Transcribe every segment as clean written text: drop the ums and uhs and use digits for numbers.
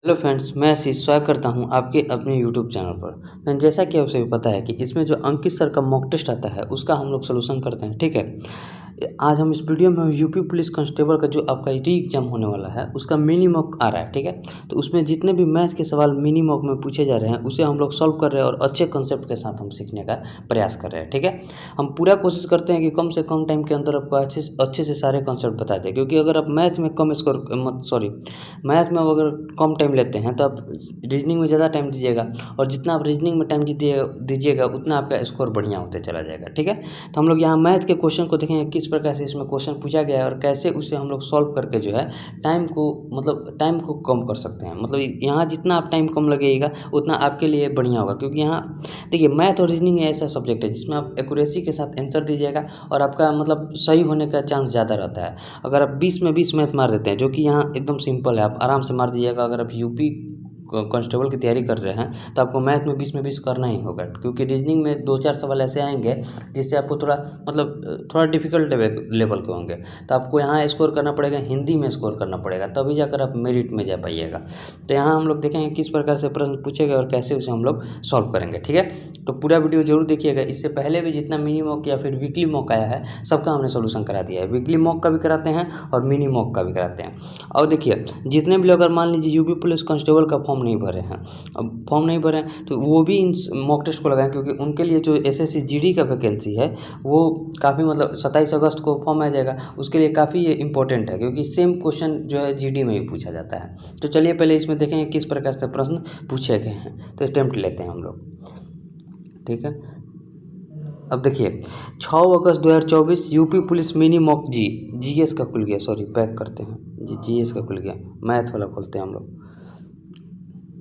Hello friends, मैं आशीष स्वागत करता हूं आपके अपने यूट्यूब चैनल पर। फ्रेंड, जैसा कि आप सभी पता है कि इसमें जो अंकित सर का मॉक टेस्ट आता है उसका हम लोग सॉल्यूशन करते हैं, ठीक है। आज हम इस वीडियो में यूपी पुलिस कांस्टेबल का जो आपका री एग्जाम होने वाला है उसका मिनी मॉक आ रहा है, ठीक है। तो उसमें जितने भी मैथ के सवाल मिनी मॉक में पूछे जा रहे हैं उसे हम लोग सॉल्व कर रहे हैं और अच्छे कंसेप्ट के साथ हम सीखने का प्रयास कर रहे हैं, ठीक है। हम पूरा कोशिश करते हैं कि कम से कम टाइम के अंदर आपको अच्छे से सारे कंसेप्ट बता दें, क्योंकि अगर आप मैथ में कम स्कोर मैथ में अगर कम टाइम लेते हैं तो आप रीजनिंग में ज़्यादा टाइम दीजिएगा, और जितना आप रीजनिंग में टाइम दीजिएगा उतना आपका स्कोर बढ़िया होते चला जाएगा, ठीक है। तो हम लोग यहाँ मैथ के क्वेश्चन को देखेंगे किस प्रकार से इसमें क्वेश्चन पूछा गया है और कैसे उसे हम लोग सॉल्व करके जो है टाइम को कम कर सकते हैं। मतलब यहाँ जितना आप टाइम कम लगेगा उतना आपके लिए बढ़िया होगा, क्योंकि यहाँ देखिए मैथ और रीजनिंग ऐसा सब्जेक्ट है जिसमें आप एक्यूरेसी के साथ आंसर दीजिएगा और आपका मतलब सही होने का चांस ज़्यादा रहता है। अगर आप 20 में 20 मैथ मार देते हैं, जो कि यहाँ एकदम सिंपल है, आप आराम से मार दीजिएगा। अगर आप यूपी कांस्टेबल की तैयारी कर रहे हैं तो आपको मैथ में 20 में 20 करना ही होगा, क्योंकि रीजनिंग में 2-4 सवाल ऐसे आएंगे जिससे आपको थोड़ा डिफिकल्ट लेवल के होंगे। तो आपको यहाँ स्कोर करना पड़ेगा, हिंदी में स्कोर करना पड़ेगा, तभी जाकर आप मेरिट में जा पाइएगा। तो यहाँ हम लोग देखेंगे किस प्रकार से प्रश्न पूछेगा और कैसे उसे हम लोग सॉल्व करेंगे, ठीक है। तो पूरा वीडियो जरूर देखिएगा। इससे पहले भी जितना मिनी मॉक या फिर वीकली मॉक आया है सबका हमने सोल्यूशन करा दिया है। वीकली मॉक का भी कराते हैं और मिनी मॉक का भी कराते हैं। और देखिए, जितने भी लोग अगर मान लीजिए यूपी पुलिस कांस्टेबल का फॉर्म नहीं भरे हैं, अब फॉर्म नहीं भरे हैं तो वो भी इन मॉक टेस्ट को लगाएं, क्योंकि उनके लिए जो एसएससी जीडी का वैकेंसी है वो काफ़ी मतलब 27 अगस्त को फॉर्म आ जाएगा। उसके लिए काफ़ी ये इंपॉर्टेंट है, क्योंकि सेम क्वेश्चन जो है जीडी में भी पूछा जाता है। तो चलिए पहले इसमें देखेंगे किस प्रकार से प्रश्न पूछे गए हैं। तो अटेम्प्ट लेते हैं हम लोग, ठीक है। अब देखिए, 6 अगस्त 2024 UP police mini mock GS का खुल गया। सॉरी, बैक करते हैं जी, जीएस का खुल गया। मैथ वाला खोलते हैं हम लोग।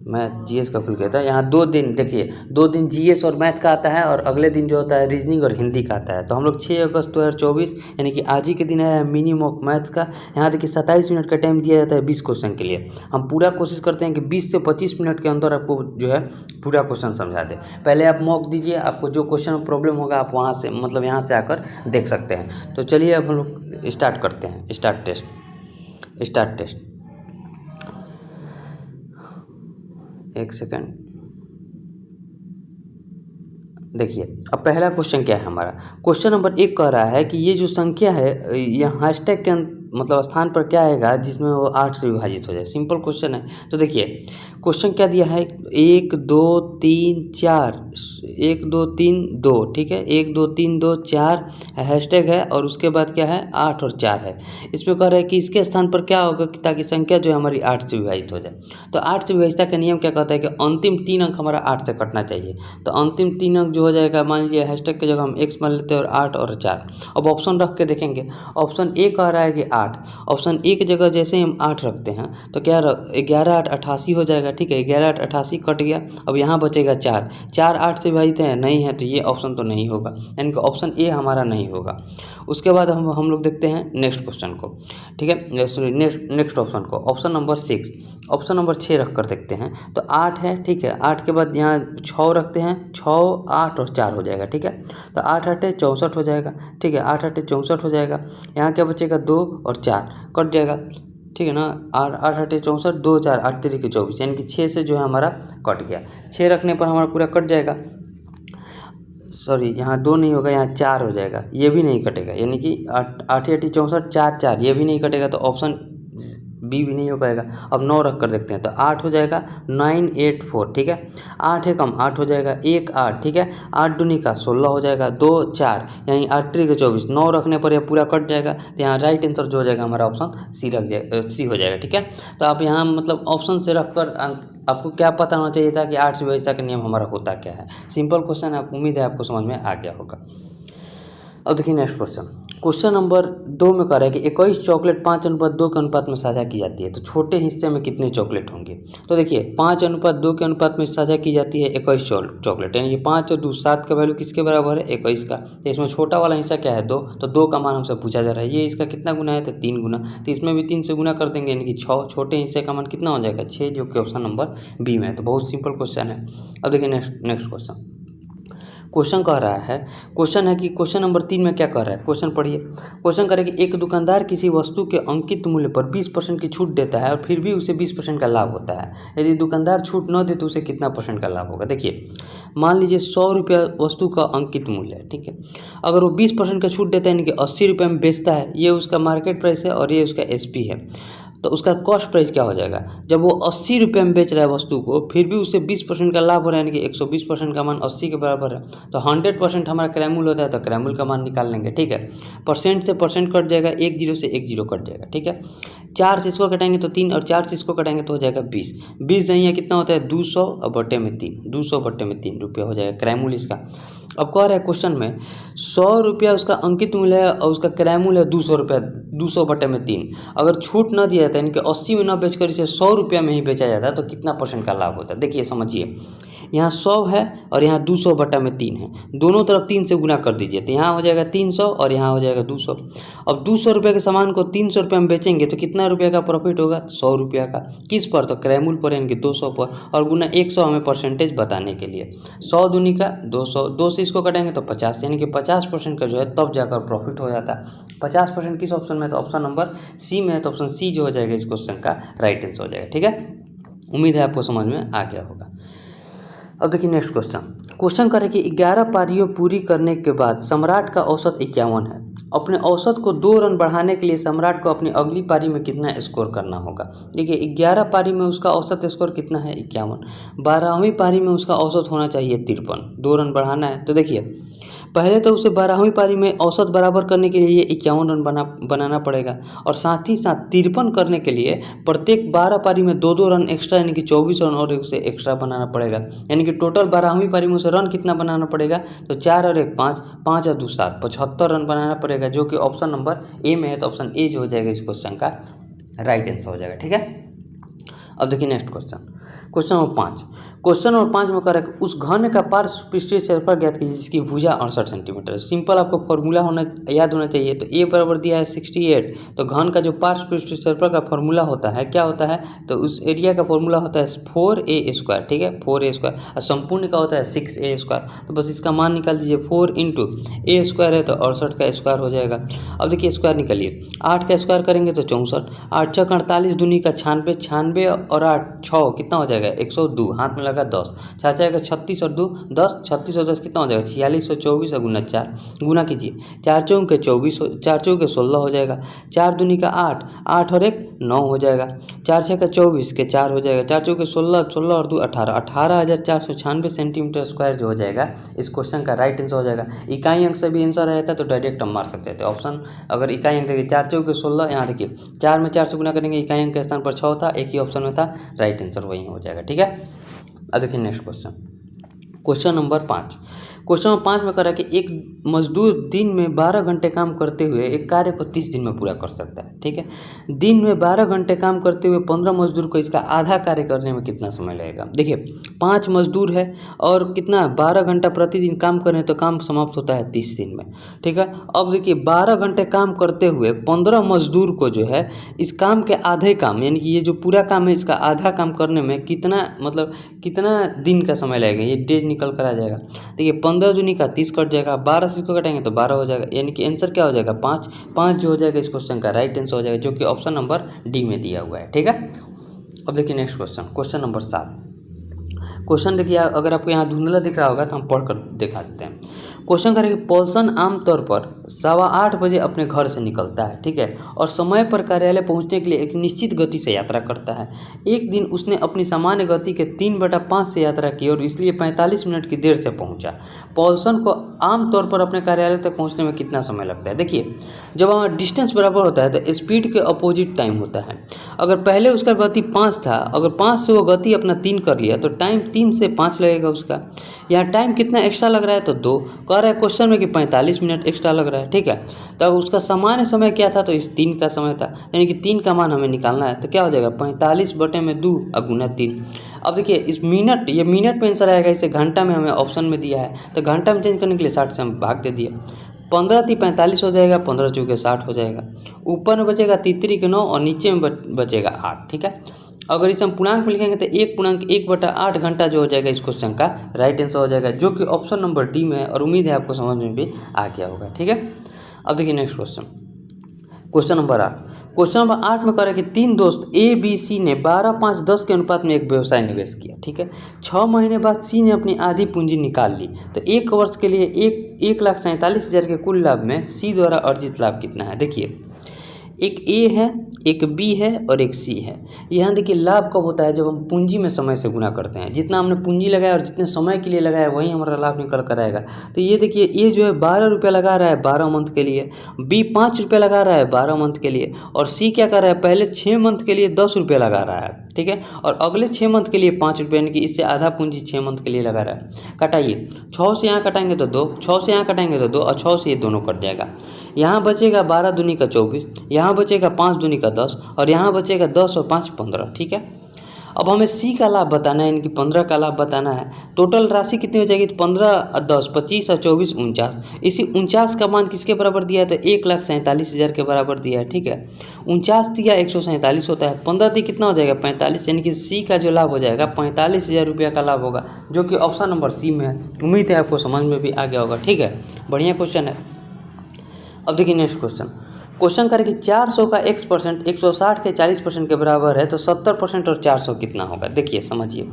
मैथ जीएस का खुल गया था। यहाँ 2 दिन देखिए, 2 दिन जीएस और मैथ का आता है और अगले दिन जो होता है रीजनिंग और हिंदी का आता है। तो हम लोग 6 अगस्त 2024 यानी कि आज ही के दिन आया है मिनी मॉक मैथ्स का। यहाँ देखिए 27 मिनट का टाइम दिया जाता है 20 क्वेश्चन के लिए। हम पूरा कोशिश करते हैं कि 20 से 25 मिनट के अंदर आपको जो है पूरा क्वेश्चन समझा दें। पहले आप मॉक दीजिए, आपको जो क्वेश्चन में प्रॉब्लम होगा आप वहाँ से मतलब यहाँ से आकर देख सकते हैं। तो चलिए अब हम लोग स्टार्ट करते हैं। Start test. एक सेकेंड, देखिए अब पहला क्वेश्चन क्या है हमारा। क्वेश्चन नंबर 1 कह रहा है कि ये जो संख्या है यह हैशटैग के मतलब स्थान पर क्या आएगा जिसमें वो 8 से विभाजित हो जाए। सिंपल क्वेश्चन है। तो देखिए क्वेश्चन क्या दिया है, 1 2 3 4, 1 2 3 2, ठीक है। 1 2 3 2 4 हैशटैग है और उसके बाद क्या है 8 और 4 है। इसमें कह रहा है कि इसके स्थान पर क्या होगा ताकि संख्या जो है हमारी 8 से विभाजित हो जाए। तो 8 से विभाजित का नियम क्या कहता है कि अंतिम 3 अंक हमारा 8 से कटना चाहिए। तो अंतिम 3 अंक जो हो जाएगा, मान लीजिए हैशटैग की जगह हम x मान लेते हैं और 8 और 4। अब ऑप्शन रख के देखेंगे। ऑप्शन ए कह रहा है कि 8। ऑप्शन ए की जगह जैसे ही हम 8 रखते हैं तो क्या 11 8 88 हो जाएगा, ठीक है। 11 8 88 कट गया। अब यहाँ बचेगा 4। 4 8 से विभाजित है नहीं है, तो ये ऑप्शन तो नहीं होगा, यानी कि ऑप्शन ए हमारा नहीं होगा। उसके बाद हम लोग देखते हैं नेक्स्ट क्वेश्चन को, ठीक है। सॉरी, नेक्स्ट ऑप्शन को, ऑप्शन नंबर 6। ऑप्शन नंबर 6 रख कर देखते हैं तो 8 है, ठीक है। 8 के बाद यहाँ 6 रखते हैं, 6 8 और 4 हो जाएगा, ठीक है। तो 8 8 64 हो जाएगा, ठीक है। 8 8 64 हो जाएगा। यहाँ क्या बचेगा 2 और 4 कट जाएगा, ठीक है ना। 8 8 8 64, 2 4 8 3 के 24, यानी कि 6 से जो है हमारा कट गया। 6 रखने पर हमारा पूरा कट जाएगा। सॉरी, यहाँ 2 नहीं होगा, यहाँ 4 हो जाएगा, ये भी नहीं कटेगा, यानी कि 8 8 64 4 4 ये भी नहीं कटेगा, तो ऑप्शन बी भी नहीं हो पाएगा। अब 9 रख कर देखते हैं तो 8 हो जाएगा 9 8 4, ठीक है। 8 है कम, 8 हो जाएगा 1 8, ठीक है। 8 दूनी का 16 हो जाएगा, 2 4 यानी 8 3 के 24। 9 रखने पर यह पूरा कट जाएगा, तो यहाँ राइट आंसर जो हो जाएगा हमारा ऑप्शन सी हो जाएगा, ठीक है। तो आप यहाँ मतलब ऑप्शन से रख कर आपको क्या पता होना चाहिए था कि 8 से विभाजित का नियम हमारा होता क्या है। सिंपल क्वेश्चन है, उम्मीद है आपको समझ में आ गया होगा। अब देखिए नेक्स्ट क्वेश्चन। क्वेश्चन नंबर 2 में कह रहा है कि 21 चॉकलेट 5:2 के अनुपात में साझा की जाती है, तो छोटे हिस्से में कितने चॉकलेट होंगे। तो देखिए 5:2 के अनुपात में साझा की जाती है 21 चॉकलेट, यानी कि 5 और 2 7 का वैल्यू किसके बराबर है 21 का। तो इसमें छोटा वाला हिस्सा क्या है 2, तो 2 का मान हमसे पूछा जा रहा है। ये इसका कितना गुना है तो 3 गुना, तो इसमें भी 3 से गुना कर देंगे, यानी कि 6। छोटे हिस्से का मान कितना हो जाएगा 6, जो कि ऑप्शन नंबर बी में है। तो बहुत सिंपल क्वेश्चन है। अब देखिए नेक्स्ट क्वेश्चन। क्वेश्चन कह रहा है, क्वेश्चन है कि क्वेश्चन नंबर 3 में क्या कह रहा है, क्वेश्चन पढ़िए। क्वेश्चन करे कि एक दुकानदार किसी वस्तु के अंकित मूल्य पर 20% की छूट देता है और फिर भी उसे 20% का लाभ होता है। यदि दुकानदार छूट न दे तो उसे कितना % का लाभ होगा। देखिए, मान लीजिए 100 रुपया वस्तु का अंकित मूल्य है, ठीक है। अगर वो 20% का छूट देता है, यानी कि 80 रुपये में बेचता है, ये उसका मार्केट प्राइस है और ये उसका SP है, तो उसका कॉस्ट प्राइस क्या हो जाएगा। जब वो 80 रुपये में बेच रहा है वस्तु को, फिर भी उससे 20% का लाभ हो रहा है, यानी कि 120% का मान 80 के बराबर है, तो 100% हमारा क्रयमूल्य होता है, तो क्रयमूल्य का मान निकाल लेंगे, ठीक है। परसेंट से परसेंट कट जाएगा, 1 0 से 1 0 कट जाएगा, ठीक है। 4 से इसको कटाएंगे तो 3 और 4 से इसको कटाएंगे तो हो जाएगा 20। 20 नहीं है, कितना होता है 200 और बट्टे में 3, 200 बट्टे में 3 रुपया हो जाएगा क्रयमूल्य इसका। अब कह रहा है क्वेश्चन में 100 रुपया उसका अंकित मूल्य है और उसका क्रयमूल्य है 200 रुपया, 200 बट्टे में 3। अगर छूट न दिया जाता है, यानी कि 80 में न बेचकर इसे 100 रुपया में ही बेचा जाता है, तो कितना % का लाभ होता है। देखिए समझिए, यहाँ 100 है और यहाँ 200 बट्टा में 3 है, दोनों तरफ 3 से गुना कर दीजिए, तो यहाँ हो जाएगा 300 और यहाँ हो जाएगा 200। अब 200 रुपये के सामान को 300 रुपये में बेचेंगे तो कितना रुपये का प्रॉफिट होगा, 100 रुपया का। किस पर, तो क्रयमूल्य पर, यानी कि 200 पर, और गुना 100 हमें % बताने के लिए। 100 दूनी का 200, 2 से इसको कटेंगे तो 50, यानी कि 50% का जो है तब जाकर प्रॉफिट हो जाता है। 50% किस ऑप्शन में, तो ऑप्शन नंबर C में है, तो ऑप्शन C जो हो जाएगा इस क्वेश्चन का राइट आंसर हो जाएगा, ठीक है। उम्मीद है आपको समझ में आ गया होगा। अब देखिए नेक्स्ट क्वेश्चन। क्वेश्चन करें कि 11 पारियों पूरी करने के बाद सम्राट का औसत 51 है। अपने औसत को 2 रन बढ़ाने के लिए सम्राट को अपनी अगली पारी में कितना स्कोर करना होगा। देखिए 11 पारी में उसका औसत स्कोर कितना है, 51। 12वीं पारी में उसका औसत होना चाहिए 53, 2 रन बढ़ाना है। तो देखिए पहले तो उसे 12वीं पारी में औसत बराबर करने के लिए 51 रन बनाना पड़ेगा, और साथ ही साथ 53 करने के लिए प्रत्येक 12 पारी में 2-2 रन एक्स्ट्रा, यानी कि 24 रन और उसे एक्स्ट्रा बनाना पड़ेगा। यानी कि टोटल 12वीं पारी में उसे रन कितना बनाना पड़ेगा, तो 4 और 1 5, 5 और 2 7, 75 रन बनाना पड़ेगा, जो कि ऑप्शन नंबर A में है, तो ऑप्शन A जो हो जाएगा इस क्वेश्चन का राइट आंसर हो जाएगा, ठीक है। अब देखिए next question, question number 5। Question number 5 में कह रहा है कि उस घन का पार्श्व पृष्ठीय क्षेत्रफल ज्ञात कीजिए जिसकी भुजा 68 सेंटीमीटर। सिंपल आपको फॉर्मूला याद होना चाहिए। तो A बराबर दिया है 68, तो घन का जो पार्श्व पृष्ठीय क्षेत्रफल का फॉर्मूला होता है क्या होता है, तो उस एरिया का फॉर्मूला होता है 4a², ठीक है, 4a², और संपूर्ण का होता है 6a²। तो बस इसका मान निकाल दीजिए, 4 × a² है तो 68 का स्क्वायर हो जाएगा। अब देखिए स्क्वायर निकालिए, 8 का स्क्वायर करेंगे तो 64, 8 × 48 दूनी का 96, 96 और 8 6 कितना हो जाएगा 102, हाथ में लगा 10, 4 जाएगा 36 और 2 10, 36 और 10 कितना हो जाएगा 46 और 24 और गुना 4, गुना कीजिए, 4 चौक के 24, 4 चौक के 16 हो जाएगा, 4 दूनी का 8, 8 और 1 9 हो जाएगा, 4 6 का 24 के 4 हो जाएगा, 4 चौक के 16, 16 और 2 18, 18,496 सेंटीमीटर स्क्वायर जो हो जाएगा इस क्वेश्चन का राइट आंसर हो जाएगा। इकाई अंक से भी आंसर रहता है तो डायरेक्ट हम मार सकते थे ऑप्शन। अगर इकाई अंक देखिए 4 चौक के 16, यहाँ देखिए 4 में 4 से गुना करेंगे, इकाई अंक के स्थान पर 6 था, एक ही ऑप्शन में था, राइट आंसर वही हो जाएगा, ठीक है। अब देखिए next question, question number 5। Question number 5 में कह रहा है कि एक मजदूर दिन में 12 घंटे काम करते हुए एक कार्य को 30 दिन में पूरा कर सकता है, ठीक है। दिन में 12 घंटे काम करते हुए 15 मजदूर को इसका आधा कार्य करने में कितना समय लगेगा। देखिए 5 मजदूर है और कितना 12 घंटा प्रतिदिन काम करें तो काम समाप्त होता है 30 दिन में, ठीक है। अब देखिए 12 घंटे काम करते हुए 15 मजदूर को जो है इस काम के आधे काम, यानी कि ये जो पूरा काम है इसका आधा काम करने में कितना, मतलब कितना दिन का समय लगेगा, ये डेज निकल कर आ जाएगा। देखिए 15 दूनी का 30 कट जाएगा, 12 से इसको कटेंगे तो 12 हो जाएगा, यानी कि आंसर क्या हो जाएगा 5, 5 जो हो जाएगा इस क्वेश्चन का राइट आंसर हो जाएगा, जो कि ऑप्शन नंबर D में दिया हुआ है, ठीक है। अब देखिए next question, question number 7। Question देखिए, अगर आपको यहाँ धुंधला दिख रहा होगा तो हम पढ़कर दिखा देते हैं। क्वेश्चन करेंगे, पॉल्सन आमतौर पर 8:15 बजे अपने घर से निकलता है, ठीक है, और समय पर कार्यालय पहुंचने के लिए एक निश्चित गति से यात्रा करता है। एक दिन उसने अपनी सामान्य गति के 3/5 से यात्रा की और इसलिए 45 मिनट की देर से पहुंचा। पॉल्सन को आमतौर पर अपने कार्यालय तक पहुंचने में कितना समय लगता है। देखिए जब हमारा डिस्टेंस बराबर होता है तो स्पीड के अपोजिट टाइम होता है। अगर पहले उसका गति 5 था, अगर 5 से वो गति अपना 3 कर लिया तो टाइम 3 से 5 लगेगा उसका। यहाँ टाइम कितना एक्स्ट्रा लग रहा है, तो 2 कह रहा है क्वेश्चन में कि 45 मिनट एक्स्ट्रा लग रहा है, ठीक है। तो उसका सामान्य समय क्या था, तो इस 3 का समय था, यानी कि 3 का मान हमें निकालना है। तो क्या हो जाएगा 45/2 और गुना 3। अब देखिए इस मिनट, ये मिनट में आंसर आएगा, इसे घंटा में हमें ऑप्शन में दिया है, तो घंटा में चेंज करने के लिए 60 से हम भाग दे दिए, 15 × 45 हो जाएगा, 15 × 4 = 60 हो जाएगा। ऊपर में बचेगा 3 × 9 और नीचे में बचेगा 8, ठीक है। अगर इसे हम पूर्णांक में लिखेंगे तो 1/1/8 घंटा जो हो जाएगा इस क्वेश्चन का राइट आंसर हो जाएगा, जो कि ऑप्शन नंबर डी में है। और उम्मीद है आपको समझ में भी आ गया होगा। ठीक है, अब देखिए next question, question number 8। Question number 8 में कह रहा है कि 3 दोस्त ए बी सी ने 12-5-10 के अनुपात में एक व्यवसाय निवेश किया। ठीक है, 6 महीने बाद सी ने अपनी आधी पूंजी निकाल ली, तो 1 वर्ष के लिए 1,47,000 के कुल लाभ में सी द्वारा अर्जित लाभ कितना है। देखिए, एक ए है, एक बी है और एक सी है। यहाँ देखिए लाभ कब होता है, जब हम पूंजी में समय से गुना करते हैं। जितना हमने पूंजी लगाया और जितने समय के लिए लगाया वही हमारा लाभ निकल कर आएगा। तो ये देखिए, ए जो है 12 रुपये लगा रहा है 12 मंथ के लिए, बी 5 रुपये लगा रहा है 12 मंथ के लिए, और सी क्या कर रहा है, पहले 6 मंथ के लिए 10 रुपये लगा रहा है। ठीक है, और अगले 6 मंथ के लिए 5 रुपये, यानी कि इससे आधा पूंजी 6 मंथ के लिए लगा रहा है। कटाइए, 6 से यहाँ कटाएंगे तो 2, 6 से यहाँ कटाएंगे तो 2, और 6 से ये दोनों कट जाएगा। यहाँ बचेगा 12 दूनी का 24, यहाँ बचेगा 5 दूनी का 10, और यहाँ बचेगा 10 और 5 15। ठीक है, अब हमें सी का लाभ बताना है, इनकी 15 का लाभ बताना है। टोटल राशि कितनी हो जाएगी, तो 15 और 10 25 और 24 49। इसी 49 का मान किसके बराबर दिया है, तो 1,47,000 के बराबर दिया है। ठीक है, 49 दिया 147 होता है, 15 दी कितना हो जाएगा 45, यानी कि सी का जो लाभ हो जाएगा 45,000 रुपया का लाभ होगा, जो कि ऑप्शन नंबर सी में है। उम्मीद है आपको समझ में भी आ गया होगा। ठीक है, बढ़िया क्वेश्चन है। अब देखिए नेक्स्ट क्वेश्चन, क्वेश्चन करें कि 400 का x% 160 के 40% के बराबर है, तो 70% और 400 कितना होगा। देखिए समझिए,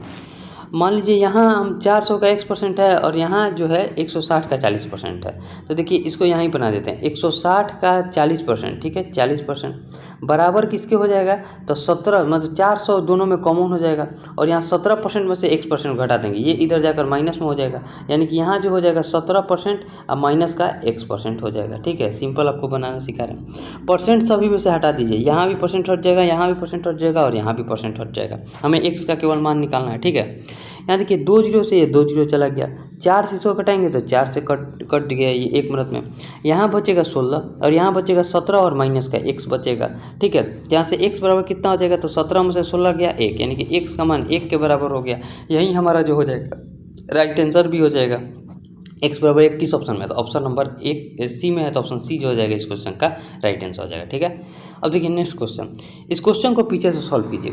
मान लीजिए यहाँ हम 400 का x% है और यहाँ जो है 160 का 40% है। तो देखिए इसको यहाँ ही बना देते हैं, 160 का 40%। ठीक है, 40% बराबर किसके हो जाएगा, तो 17, मतलब 400 दोनों में कॉमन हो जाएगा, और यहाँ 17% में से x% घटा देंगे, ये इधर जाकर माइनस में हो जाएगा, यानी कि यहाँ जो हो जाएगा 17% और माइनस का x% हो जाएगा। ठीक है, सिंपल आपको बनाना सिखा रहे हैं। परसेंट सभी में से हटा दीजिए, यहाँ भी परसेंट हट जाएगा, यहाँ भी परसेंट हट जाएगा, और यहाँ भी परसेंट हट जाएगा। हमें x का केवल मान निकालना है। ठीक है, यहाँ देखिए 2 जीरो से ये 2 जीरो चला गया, 4 से इसको कटाएंगे तो 4 से कट गया ये 1 मिनट में। यहाँ बचेगा 16 और यहाँ बचेगा 17 और माइनस का x बचेगा। ठीक है, यहाँ से x बराबर कितना हो जाएगा, तो 17 में से 16 गया 1, यानी कि x का मान 1 के बराबर हो गया। यही हमारा जो हो जाएगा राइट आंसर भी हो जाएगा। x बराबर 1 किस ऑप्शन में है, तो ऑप्शन नंबर 1 सी में है, तो ऑप्शन सी जो हो जाएगा इस क्वेश्चन का राइट आंसर हो जाएगा। ठीक है, अब देखिए नेक्स्ट क्वेश्चन, इस क्वेश्चन को पीछे से सॉल्व कीजिए।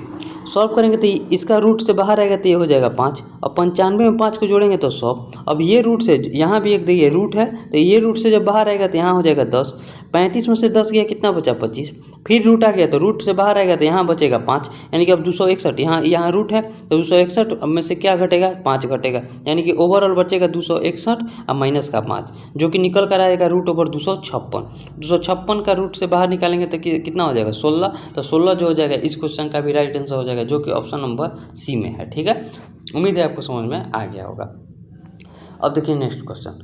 सॉल्व करेंगे तो इसका रूट से बाहर आएगा तो ये हो जाएगा 5, और 95 में 5 को जोड़ेंगे तो 100। अब ये रूट से यहाँ भी एक देखिए रूट है, तो ये रूट से जब बाहर आएगा तो यहाँ हो जाएगा 10। 35 में से 10 गया, कितना बचा 25। फिर रूट आ गया तो रूट से बाहर आएगा तो यहाँ बचेगा 5, यानी कि अब 261। यहाँ रूट है तो 261 में से क्या घटेगा, 5 घटेगा, यानी कि ओवरऑल बचेगा 261 और माइनस का 5, जो कि निकल कर आएगा रूट ओवर 256। 256 का रूट से बाहर निकालेंगे तो कितना हो जाएगा 16, तो 16 जो हो जाएगा इस क्वेश्चन का भी राइट आंसर हो जाएगा, जो कि ऑप्शन नंबर सी में है। ठीक है, उम्मीद है आपको समझ में आ गया होगा। अब देखिए नेक्स्ट क्वेश्चन,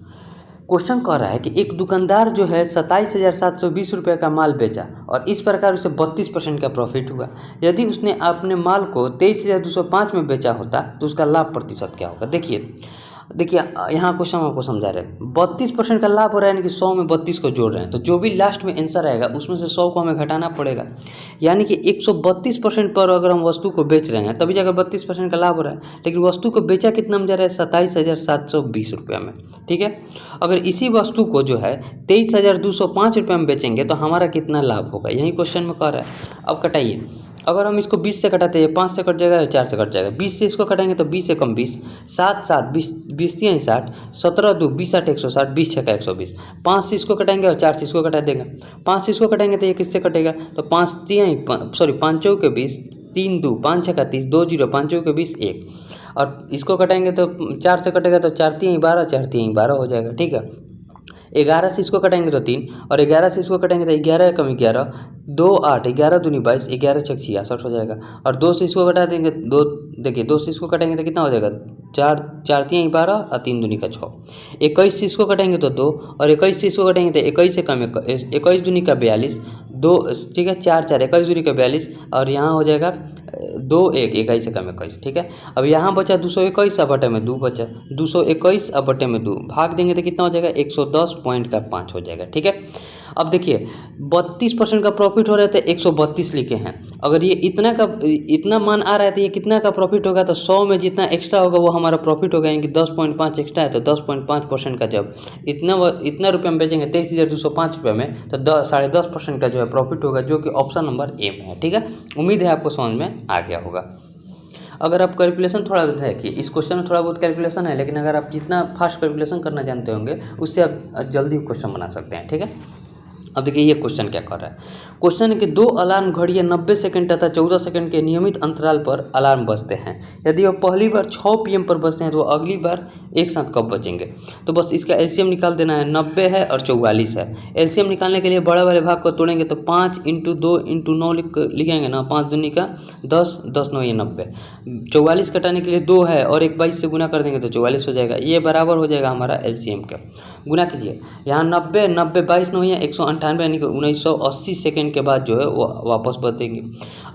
क्वेश्चन कह रहा है कि एक दुकानदार जो है 27,720 रुपये का माल बेचा और इस प्रकार उसे 32% का प्रॉफिट हुआ। यदि उसने अपने माल को 23,205 में बेचा होता तो उसका लाभ प्रतिशत क्या होगा। देखिए यहाँ क्वेश्चन आपको समझा रहे हैं, 32% का लाभ हो रहा है, यानी कि 100 में 32 को जोड़ रहे हैं, तो जो भी लास्ट में आंसर आएगा उसमें से 100 को हमें घटाना पड़ेगा, यानी कि 132% पर अगर हम वस्तु को बेच रहे हैं तभी जाकर 32% का लाभ हो रहा है। लेकिन वस्तु को बेचा कितना में जा रहा है, 27,720 रुपये में। ठीक है, अगर इसी वस्तु को जो है 23,205 रुपये में बेचेंगे तो हमारा कितना लाभ होगा, यही क्वेश्चन में कह रहा है। अब कटाइए, अगर हम इसको 20 से कटाते हैं 5 से कट जाएगा या 4 से कट जाएगा, 20 से इसको कटाएंगे तो 20 से कम 20, 7 7 20 20 3 60, 17 2 20 8 160, 20 6 120, 5 से इसको कटाएंगे और 4 से इसको कटा देंगे। 5 से इसको कटाएंगे तो ये किससे कटेगा, तो 5 चौ के 20, 3 2 5 6 30, 2 0 5 चौ के 20 1, और इसको कटाएंगे तो 4 से कटेगा तो 4 3 12, 4 3 12 हो जाएगा। ठीक है, 11 से इसको कटेंगे तो 3, और 11 से इसको कटेंगे तो 11 कम 11, 2 8, 11 दूनी 22, 11 6 66 हो जाएगा, और 2 से इसको कटा देंगे 2, देखिए 2 से इसको कटेंगे तो कितना हो जाएगा, 4 4 3 12 और 3 दूनी का 6। 21 से इसको कटेंगे तो 2, और 21 से इसको कटेंगे तो 21 से कम 21 दूनी का 42, 2 ठीक है 4 4 21 दूनी का 42, और यहाँ हो जाएगा 2 1 21 से कम 21। ठीक है, अब यहाँ बचा 221 और बटे में 2 बचा, 221 और बटे में 2 भाग देंगे तो कितना हो जाएगा 110.5 हो जाएगा। ठीक है, अब देखिए 32% का प्रॉफिट हो रहा है तो 132 लिखे हैं। अगर ये इतना मान आ रहा है तो ये कितना का प्रॉफिट होगा, तो 100 में जितना एक्स्ट्रा होगा वो हमारा प्रॉफिट होगा, यानी कि 10.5 एक्स्ट्रा है तो 10.5% का जब इतना रुपये में बेचेंगे 23,205 रुपये में, तो 10.5% का जो है प्रॉफिट होगा, जो कि ऑप्शन नंबर ए में है। ठीक है, उम्मीद है आपको समझ में आ गया होगा। अगर आप कैलकुलेशन थोड़ा देखिए, इस क्वेश्चन में थोड़ा बहुत कैलकुलेशन है, लेकिन अगर आप जितना फास्ट कैलकुलेशन करना जानते होंगे उससे आप जल्दी क्वेश्चन बना सकते हैं। ठीक है, अब देखिए ये क्वेश्चन क्या कर रहा है। क्वेश्चन है कि 2 अलार्म घड़ियाँ 90 सेकंड तथा 14 सेकंड के नियमित अंतराल पर अलार्म बजते हैं। यदि वह पहली बार 6 PM पर बजते हैं तो अगली बार एक साथ कब बजेंगे। तो बस इसका एलसीएम निकाल देना है। 90 है और 44 है। एलसीएम निकालने के लिए बड़े वाले भाग को तोड़ेंगे तो 5 × 2 × 9 लिखेंगे ना, 5 दूनी का 10, 10 9 ये 90। 44 घटाने के लिए 2 है और एक 22 से गुना कर देंगे तो 44 हो जाएगा। ये बराबर हो जाएगा हमारा एलसीएम का। गुना कीजिए, यहाँ 90 90 22 9 है 198, यानी कि 1980 सेकंड के बाद जो है वो वापस बदलेंगे।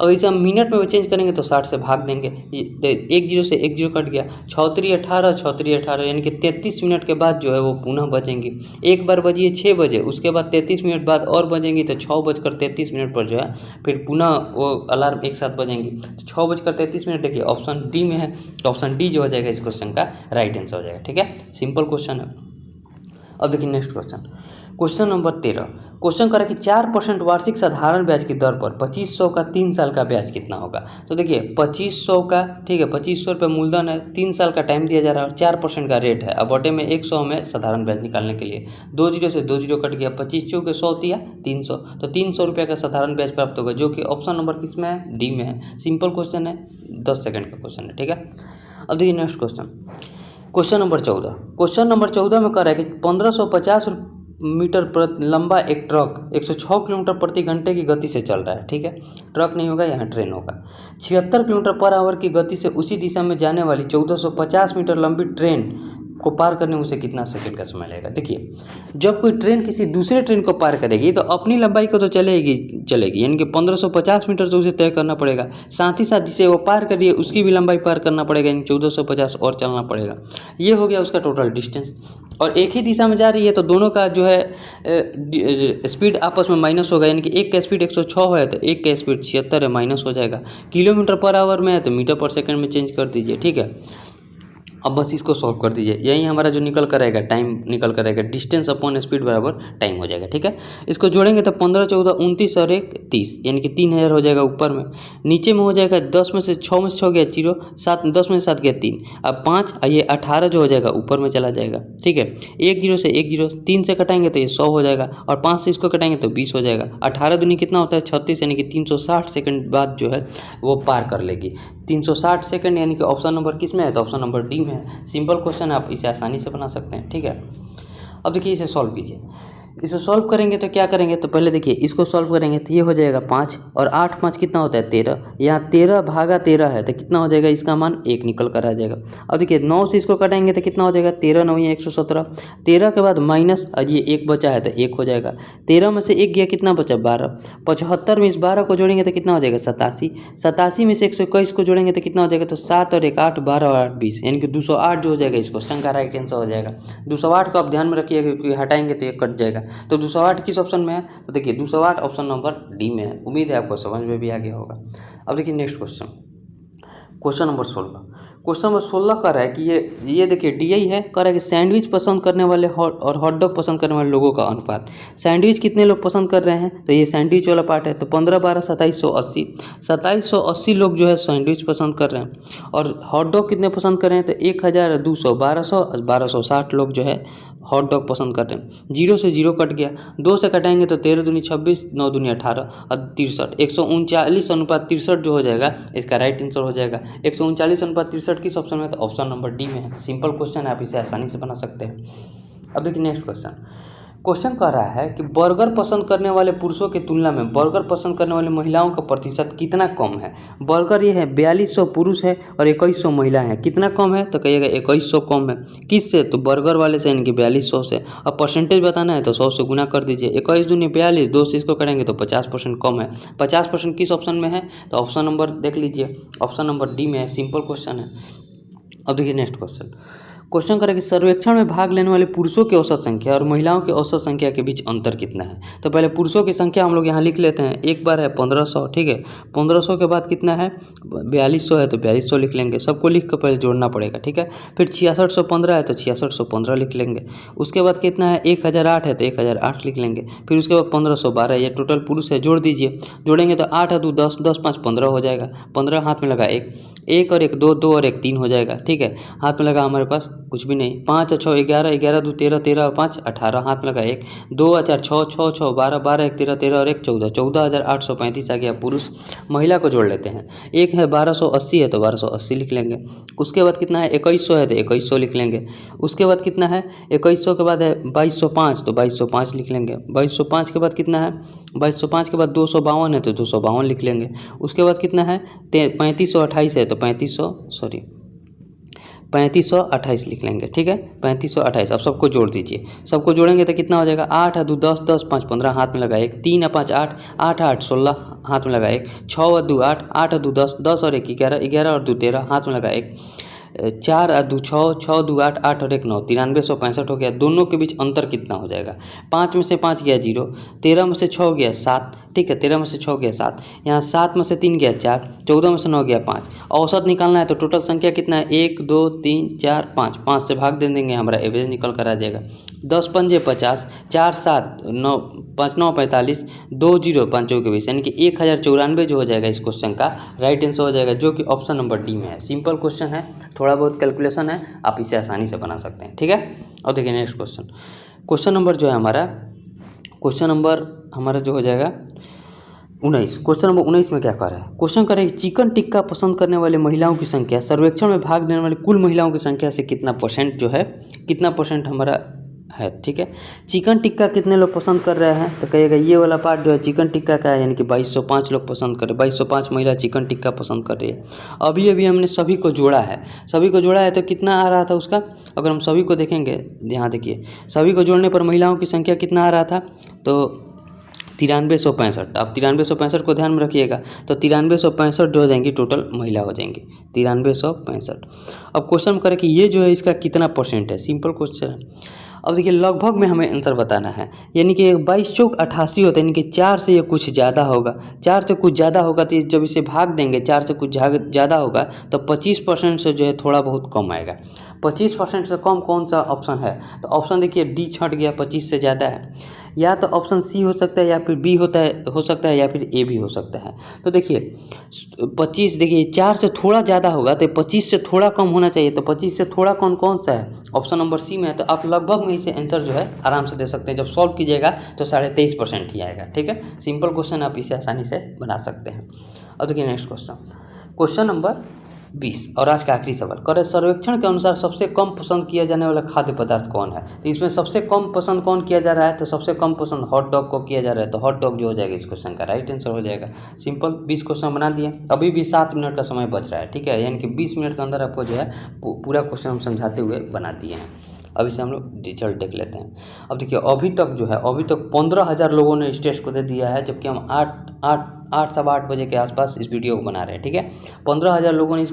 अगर इसे हम मिनट में चेंज करेंगे तो 60 से भाग देंगे, एक जीरो से एक जीरो कट गया। 6×3 18, 6×3 18, यानी कि 33 मिनट के बाद जो है वो पुनः बजेंगी। एक बार बजिए 6 बजे, उसके बाद 33 मिनट बाद और बजेंगी तो 6:33 पर जो है फिर पुनः वो अलार्म एक साथ बजेंगी। तो 6:33 देखिए ऑप्शन डी में है, तो ऑप्शन डी जो हो जाएगा इस क्वेश्चन का राइट आंसर हो जाएगा। ठीक है, सिंपल क्वेश्चन है। अब देखिए next question, question number 13। Question करा कि 4% वार्षिक साधारण ब्याज की दर पर 2500 का 3 साल का ब्याज कितना होगा। तो देखिए 2500 का, ठीक है, 2500 रुपये मूलधन है, 3 साल का टाइम दिया जा रहा है और 4% का रेट है। अब बटे में 100 में साधारण ब्याज निकालने के लिए 2 जीरो से 2 जीरो कट गया, 25 चौके 100 दिया 300, तो 300 रुपये का साधारण ब्याज प्राप्त होगा, जो कि ऑप्शन नंबर किस में है, डी में है। सिंपल क्वेश्चन है, 10 सेकंड का क्वेश्चन है। ठीक है, अब देखिए next question, question number 14। Question number 14 में कह रहा है कि 1550 मीटर लंबा एक ट्रक 106 किलोमीटर प्रति घंटे की गति से चल रहा है। ठीक है, ट्रक नहीं होगा, यहाँ ट्रेन होगा। 76 किलोमीटर पर आवर की गति से उसी दिशा में जाने वाली 1450 मीटर लंबी ट्रेन को पार करने में उसे कितना सेकंड का समय लगेगा। देखिए जब कोई ट्रेन किसी दूसरे ट्रेन को पार करेगी तो अपनी लंबाई को तो चलेगी, यानी कि 1550 मीटर तो उसे तय करना पड़ेगा, साथ ही साथ जिसे वो पार कर रही है उसकी भी लंबाई पार करना पड़ेगा, यानी 1450 और चलना पड़ेगा। ये हो गया उसका टोटल डिस्टेंस। और एक ही दिशा में जा रही है तो दोनों का जो है स्पीड आपस में माइनस होगा, यानी कि एक का स्पीड 106 है तो एक का स्पीड 76 है, माइनस हो जाएगा। किलोमीटर पर आवर में है तो मीटर पर सेकंड में चेंज कर दीजिए। ठीक है, अब बस इसको सॉल्व कर दीजिए, यही हमारा जो निकल कर आएगा, टाइम निकल कर आएगा, डिस्टेंस अपॉन स्पीड बराबर टाइम हो जाएगा। ठीक है, इसको जोड़ेंगे तो 15 14 29 और 1 30, यानी कि 3000 हो जाएगा ऊपर में। नीचे में हो जाएगा 10 में से 6 में से 6 गया 0, 7 10 में से 7 गया 3, अब 5, ये 18 जो हो जाएगा ऊपर में चला जाएगा। ठीक है, 1 0 से 1 0, 3 से कटाएंगे तो ये 100 हो जाएगा और 5 से इसको कटाएंगे तो 20 हो जाएगा। 18 दूनी कितना होता है 36, यानी कि 360 सेकंड बाद जो है वो पार कर लेगी। 360 सेकंड, यानी कि ऑप्शन नंबर किस में है, तो ऑप्शन नंबर डी में है। सिंपल क्वेश्चन है, आप इसे आसानी से बना सकते हैं। ठीक है, अब देखिए इसे सॉल्व कीजिए। इसे सॉल्व करेंगे तो क्या करेंगे, तो पहले देखिए इसको सॉल्व करेंगे तो ये हो जाएगा 5 और 8 5 कितना होता है 13, यहाँ 13 भागा 13 है तो कितना हो जाएगा, इसका मान 1 निकल कर आ जाएगा। अब देखिए 9 से इसको कटाएंगे तो कितना हो जाएगा, 13 9 117, 13 के बाद माइनस, और ये 1 बचा है तो 1 हो जाएगा। 13 में से 1 गया, कितना बचा 12, 75 में इस 12 को जोड़ेंगे तो कितना हो जाएगा 87, 87 में से 121 को जोड़ेंगे तो कितना हो जाएगा, तो 7 और 1 8, 12 और 8 20, यानी कि 208 जो हो जाएगा, इस क्वेश्चन का राइट आंसर हो जाएगा। 208 को आप ध्यान में रखिएगा क्योंकि हटाएंगे तो ये कट जाएगा। तो 208 किस ऑप्शन में है, तो देखिए 208 ऑप्शन नंबर डी में है। उम्मीद है आपको समझ में भी आ गया होगा। अब देखिए next question, question number 16। Question number 16 कह रहा है कि ये देखिए डीआई है, कह रहा है कि सैंडविच पसंद करने वाले और हॉट डॉग पसंद करने वाले लोगों का अनुपात। सैंडविच कितने लोग पसंद कर रहे हैं, तो ये सैंडविच वाला पार्ट है, तो 15 12 2780, 2780 लोग जो है सैंडविच पसंद कर रहे हैं। और हॉट डॉग कितने पसंद कर रहे हैं, तो 1200 1260 लोग जो है हॉट डॉग पसंद कर रहे हैं। 0 से 0 कट गया, 2 से कटाएंगे तो 13 दूनी 26, 9 दूनी 18 और 63, 139:63 जो हो जाएगा इसका राइट आंसर हो जाएगा। 139:63 किस ऑप्शन में, तो ऑप्शन नंबर डी में है। सिंपल क्वेश्चन है, आप इसे आसानी से बना सकते हैं। अब देखिए नेक्स्ट क्वेश्चन, क्वेश्चन कह रहा है कि बर्गर पसंद करने वाले पुरुषों की तुलना में बर्गर पसंद करने वाली महिलाओं का प्रतिशत कितना कम है। बर्गर ये है 4200 पुरुष है और 2100 महिला है, कितना कम है, तो कहिएगा 2100 कम है। किससे, तो बर्गर वाले से, यानी कि 4200 से। अब परसेंटेज बताना है तो 100 से गुना कर दीजिए, 21 दूनी 42, 2 से इसको करेंगे तो 50% कम है। 50% किस ऑप्शन में है, तो ऑप्शन नंबर देख लीजिए, ऑप्शन नंबर डी में है। सिंपल क्वेश्चन है। अब देखिए नेक्स्ट क्वेश्चन, क्वेश्चन करें कि सर्वेक्षण में भाग लेने वाले पुरुषों की औसत संख्या और महिलाओं की औसत संख्या के बीच अंतर कितना है। तो पहले पुरुषों की संख्या हम लोग यहाँ लिख लेते हैं। एक बार है 1500, ठीक है। 1500 के बाद कितना है, 4200 है तो 4200 लिख लेंगे। सबको लिख कर पहले जोड़ना पड़ेगा, ठीक है। फिर 6615 है तो 6615 लिख लेंगे। उसके बाद कितना है, 1008 है तो 1008 लिख लेंगे। फिर उसके बाद 1512, ये टोटल पुरुष है, जोड़ दीजिए। जोड़ेंगे तो 8 2 10, 10 5 15 हो जाएगा। 15 हाथ में लगा एक और एक 2, 2 और 1 3 हो जाएगा, ठीक है। हाथ में लगा हमारे पास कुछ भी नहीं, 5 6 11, 11 2 13, 13 और 5 18, हाथ में लगा 1, 2 4 6 6 6 12, 12 1 13, 13 और 1 14, 14,835 आ गया पुरुष। महिला को जोड़ लेते हैं। एक है 1280 है तो 1280 लिख लेंगे। उसके बाद कितना है, 2100 है तो 2100 लिख लेंगे। उसके बाद कितना है, 2100 के बाद है 2205 तो 2205 लिख लेंगे। 2205 के बाद कितना है, 2205 के बाद 252 है तो 252 लिख लेंगे। उसके बाद कितना है, 3528 है तो 3528 लिख लेंगे, ठीक है। 3528। अब सबको जोड़ दीजिए। सबको जोड़ेंगे तो कितना हो जाएगा, 8 2 10, 10 5 15, हाथ में लगा 1, 3 5 8, 8 8 16, हाथ में लगा 1, 6 2 8, 8 2 10, 10 और 1 11, 11 और 2 13, हाथ में लगा 1, 4 2 6, 6 2 8, 8 और 1 9, 9365 हो गया। दोनों के बीच अंतर कितना हो जाएगा, 5 में से 5 गया 0, 13 में से 6 गया 7, ठीक है। 13 में से 6 गया 7, यहाँ 7 में से 3 गया 4, 14 में से 9 गया 5। औसत निकालना है तो टोटल संख्या कितना है, 1 2 3 4 5, 5 से भाग दे देंगे, हमारा एवरेज निकल कर आ जाएगा। 10 पंजे 50, 4 7 9, 5 9 45, 2 0 5 के बीच, यानी कि 1094 जो हो जाएगा इस क्वेश्चन का राइट आंसर हो जाएगा, जो कि ऑप्शन नंबर डी में है। सिंपल क्वेश्चन है, थोड़ा बहुत कैलकुलेशन है, आप इसे आसानी से बना सकते हैं, ठीक है। अब देखिए नेक्स्ट क्वेश्चन। क्वेश्चन नंबर जो है हमारा जो हो जाएगा 19। क्वेश्चन नंबर 19 में क्या कह रहा है, क्वेश्चन कर रहा है चिकन टिक्का पसंद करने वाले महिलाओं की संख्या सर्वेक्षण में भाग लेने वाली कुल महिलाओं की संख्या से कितना परसेंट जो है, कितना परसेंट हमारा है, ठीक है। चिकन टिक्का कितने लोग पसंद कर रहे हैं, तो कहिएगा ये वाला पार्ट जो है चिकन टिक्का का है, यानी कि 2205 लोग पसंद कर रहे हैं। 2205 महिला चिकन टिक्का पसंद कर रही है। अभी हमने सभी को जोड़ा है तो कितना आ रहा था उसका, अगर हम सभी को देखेंगे, यहाँ देखिए, सभी को जोड़ने पर महिलाओं की संख्या कितना आ रहा था, तो 9365। अब 9365 को ध्यान में रखिएगा, तो 9365 जो हो जाएंगी टोटल महिला हो जाएंगी 9365। अब क्वेश्चन करें कि ये जो है इसका कितना परसेंट है, सिंपल क्वेश्चन है। अब देखिए लगभग में हमें आंसर बताना है, यानी कि 22 चौक 88 होता है, यानी कि 4 से ये कुछ ज़्यादा होगा। 4 से कुछ ज़्यादा होगा तो जब इसे भाग देंगे, 4 से कुछ ज़्यादा होगा तो 25% से जो है थोड़ा बहुत कम आएगा। 25% से कम कौन सा ऑप्शन है, तो ऑप्शन देखिए डी छट गया, 25 से ज़्यादा है। या तो ऑप्शन सी हो सकता है, या फिर बी हो सकता है, या फिर ए भी हो सकता है। तो देखिए 25, देखिए 4 से थोड़ा ज़्यादा होगा तो 25 से थोड़ा कम होना चाहिए, तो 25 से थोड़ा कौन सा है, ऑप्शन नंबर सी में है। तो आप लगभग में इसे आंसर जो है आराम से दे सकते हैं। जब सॉल्व कीजिएगा तो 23.5% ही आएगा, ठीक है। सिंपल क्वेश्चन, आप इसे आसानी से बना सकते हैं। अब देखिए नेक्स्ट क्वेश्चन नंबर 20 और आज का आखिरी सवाल करे सर्वेक्षण के अनुसार सबसे कम पसंद किया जाने वाला खाद्य पदार्थ कौन है। तो इसमें सबसे कम पसंद कौन किया जा रहा है, तो सबसे कम पसंद हॉट डॉग को किया जा रहा है, तो हॉट डॉग जो हो जाएगा इस क्वेश्चन का राइट आंसर हो जाएगा। सिंपल 20 क्वेश्चन बना दिए, अभी भी 7 मिनट का समय बच रहा है, ठीक है। यानी कि 20 मिनट के अंदर आपको जो है पूरा क्वेश्चन हम समझाते हुए बना दिए हैं। अब इसे हम लोग रिजल्ट देख लेते हैं। अब देखिए अभी तक 15,000 लोगों ने इस टेस्ट को दे दिया है, जबकि हम 8 सवा 8 बजे के आसपास इस वीडियो को बना रहे हैं, ठीक है। 15,000 लोगों ने इस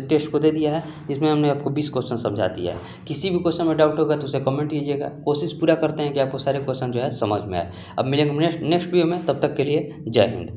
टेस्ट को दे दिया है, जिसमें हमने आपको 20 क्वेश्चन समझा दिया है। किसी भी क्वेश्चन में डाउट होगा तो उसे कमेंट कीजिएगा, कोशिश पूरा करते हैं कि आपको सारे क्वेश्चन जो है समझ में आए। अब मिलेंगे नेक्स्ट वीडियो में, तब तक के लिए जय हिंद।